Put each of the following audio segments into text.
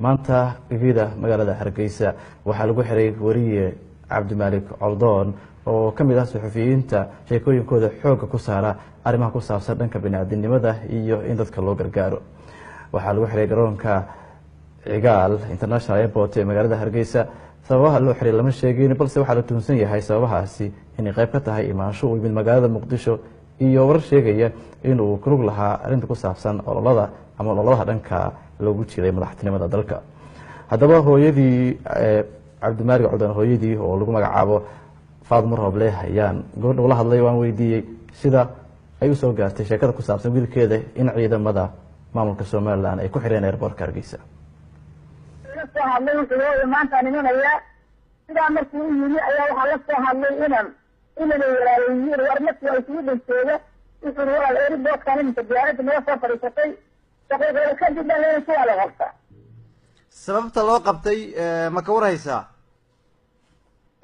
maanta ivida magaalada Hargeysa waxaa lagu xiray wariye Cabdimaalik Coldoon oo kamid ah suxufiyiinta sheekooyinkooda xoog ku saara arrimaha ku saabsan dhanka bini'aadanimada iyo in dadka loo gargaaro. Waxaa lagu xiray garoonka Cigaal International Airport ee magaalada Hargeysa. sababaha loo xiray lama sheegin balse waxaa la tuhunsan yahay sababahaasi inay qayb ka tahay imaansho u yimid magaalada Muqdisho iyo warar sheegaya inuu ku lug lahaa arrinta ku saabsan ololaha dhanka loogu jiray madaxtinimada dalka. haddaba hooyadii Cabdimaalik Coldoon hooyadii oo lagu magacaabo Faadmo Rooble ayaan gabadha la hadlay waan weydiiyey sida ay u soo gaartay sheekada ku saabsan wiilkeeda in ciidamada maamulka Soomaaliland ay ku xireen airportka Hargeysa. maanta nimanaya sida markii uu yimi ayaa waxa la soo hadlay inaan walaaliyay warmarkii ay soo dhanteeyay inuu walaal airportka inta diyaarada loo soo fariisatay daqiiqado kadib ay soo la qabta sababta loo qabtay ma ka warhaysaa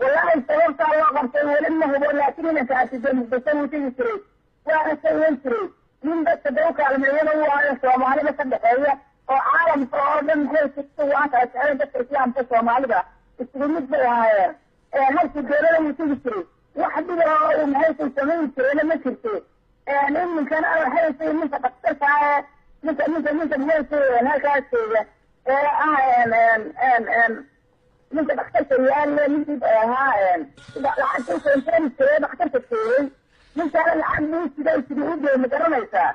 wallahi sababta loo qabtay weli ma hubo laakiin inaan taasisay muddo jiray waa sameyn jiray min dadka dawka almeeyada waa Soomaalida ka dhaxeeya oo caalamka oo dhan ku waanta ay dadka islaamka Soomaalida isku mid bay ahaayeen halkii dawladda uu tigi jiray wax dhiba oo maxay sameyn jiray ma jirto ninkan waxay tahay ninka dhaqtarka ninka halkaas jooga ninka dhaqtarka yaalla ninka lacagta u keentay jiray dhaqtarka jiray ninka lacag sidii u jeeyo ma garanaysaa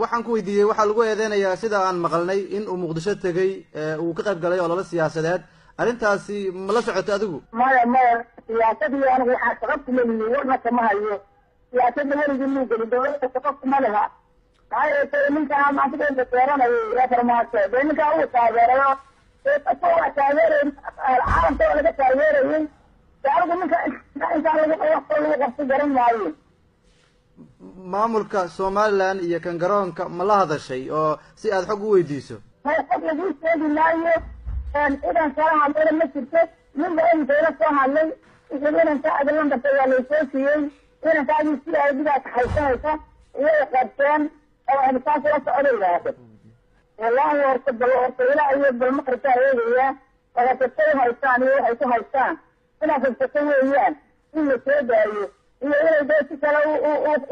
waxaan ku weydiiyey waxaa lagu eedeynayaa sida aan maqalnay in uu Muqdisho tagay uu ka qayb galay olole siyaasadeed arrintaasi ma la socotay adigu maya siyaasadii anigu waxaa sababta leeyahay warna kama hayo siyaasadda weligii muu gelin dowladda sababta ma laha maxaa yeelay ninka maanta taageeranayo ee farmaajo ninka uu taageerayo waa taageeray caalamka oo laga taageerayay anigu ninka lagu qabsi garan maayo maamulka Soomaaliland iyo kan garoonka ma la hadashay oo si aad xog u weydiiso ma xog lagu sheegi maayo idan kala hadlay ma jirto min baan la soo hadlay inaan ka adalan dadka la soo siiyay inaan ka adii si ay diga xaysanaysa iyo qabtaan oo aan taas la socodaynahay wallahi horta ilaa bal maqrita ayaya wada tatay haystaan iyo waxay ku haystaan inaan ka weeyaan in la soo daayo iyo inay dadka kale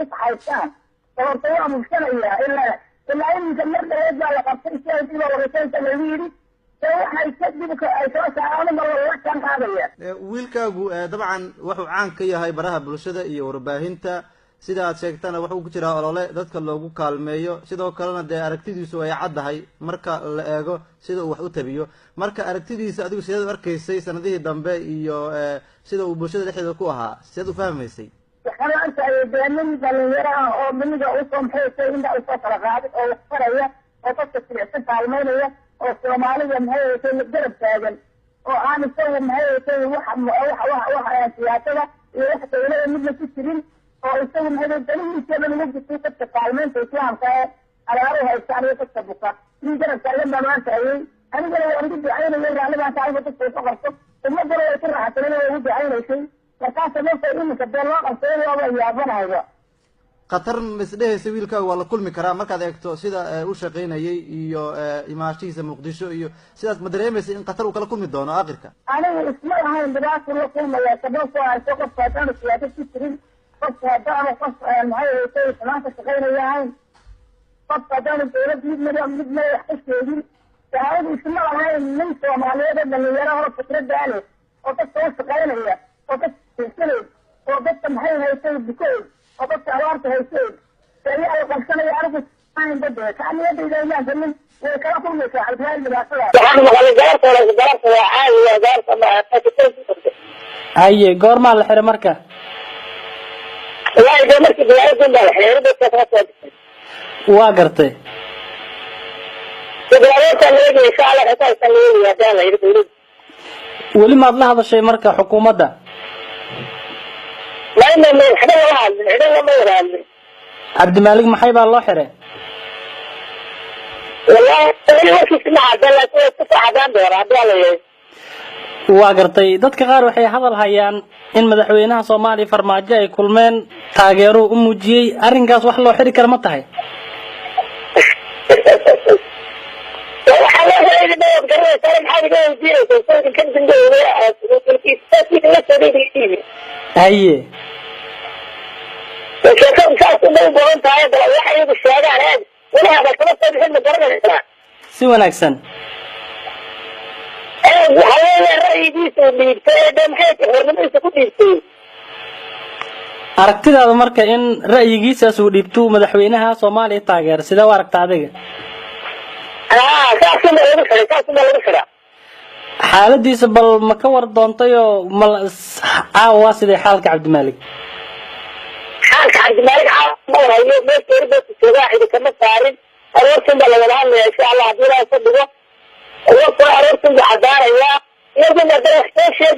u haystaan sababta waa mushkilaya ilaa inta marka la qabtay si ay dib u wareegsan la yiri waxay kadibka ay soo saaraan la kan qaadaya wiilkaagu dabcan wuxuu caan ka yahay baraha bulshada iyo warbaahinta sida aad sheegtana wuxuu ku jiraa olole dadka loogu kaalmeeyo sidoo kalena de aragtidiisu ay caddahay marka la eego sida uu wax u tabiyo marka aragtidiisa adigu sidoo arkaysay sanadihii dambe iyo sida uu bulshada dhexdeeda ku ahaa sidoo u fahmaysay waxaan arkay beenin dhalinyaro oo maniga u komxeysay inta uu soo kala qaaday oo wax faraya oo dadka siyaasadda kaalmeynaya oo Soomaalida maxay la garab taagan oo aan isagu maxay wax siyaasadda iyo wax dawladda mid la ku jirin oo isagu maxay dalihiisa lagu gudbiyay dadka kaalmeynta islaamka alaabo haystaan iyo dadka buka in garab taagan dhammaan tahay aniga waan ku ducaynayay raaliban tahay dadka soo qabto ummadda way ku raaxaysanayeen oo u ducaynaysay markaas markay iminka been loo qabtay waa yaabanayo qatar misdheeysa wiilkaaga waa la kulmi karaa markaad eegto sida uu shaqeynayay iyo imaashiisa Muqdisho iyo sidaas ma dareemaysa in qatar uu kala kulmi doono aakhirka aniga isma ahayn dibaato la kulmaya sababtoo ah qof faadan siyaasad ku jirin qof faadan maxay maanta shaqeynayaa qof faadan dawlad mid ma wax ka sheegin taawada isma ahayn nin Soomaaliyeed dhalinyaro oo fikrada leh oo dadka u shaqeynaya oo dadka silsilay oo dadka maxay haysay bikood oo dadka awaarta haysay ay qabsanaya arku aan dadka kaaniyada ilaahay jamin way kala kulmaysaa halkaan dhibaatada waxaan maqlay gaarta caadi gaarta ma aye goorma la xiray marka waxa markii diyaarada la xiray dadka ka soo waa gartay diyaarada la xiray insha Allah ka soo leeyahay weli ma la hadashay marka xukuumadda ما حدا ولا Cabdimaalik maxay baa loo xiray والله أنا وقت ما عدلا كنت عدان دور عدلا waa gartay dadka qaar waxay hadal hayaan in madaxweynaha Soomaaliya farmaajo ay kulmeen taageero u muujiyay arrinkaas wax loo xiri karo ma tahay وحلا هذا ما يقدر يسلم حاجة يدير يسوي كم سنة الكيسات لا تريد haye وكم ساعة ما يبغون تعيد واحد بالشارع هذا ولا هذا كم سنة المدرسة si wanaagsan وحلا الرأي دي اللي بتاعه حاجة هرمون يسكت يسوي aragtidaada marka in ra'yigiisaas uu dhibto madaxweynaha Soomaaliya taageer sida u aragta adiga كاسم ولا بكرة xaaladiisa bal ma ka war doontayo caawa sidii xaalka Cabdimaalik حالك عبد الملك عمر هي ما تربط واحد كما صارين أرسل ولا إن شاء الله عبد الله يصدقه وصل أرسل حضارة يا يجب أن يحتاج شيء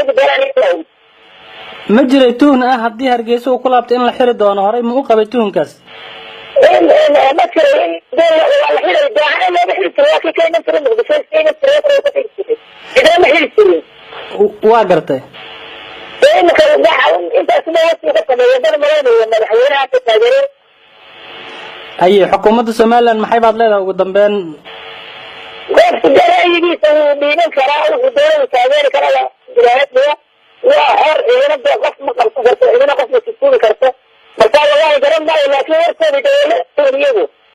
بدور عليه ma jiray tuhun ah haddii Hargeysa uu ku laabtay in la xiri doono horay ma u qabay tuhunkaas ما ترى ولا حين الدعاء لا بحث لكن كان نفر مقدسين كان نفر إذا ما حلت waa gartay إنك أنت أسمعت كما يدل مريض ولا الحيوانات التاجرين haye xukuumadda Soomaaliland maxay baad leedahay ugu dambeyn وقت الجرائم بين كراء ودور التاجر كراء جرائم وحر إذا نبدأ قسم قرص إذا قسم تكون كرصة بس والله جرم ما لكن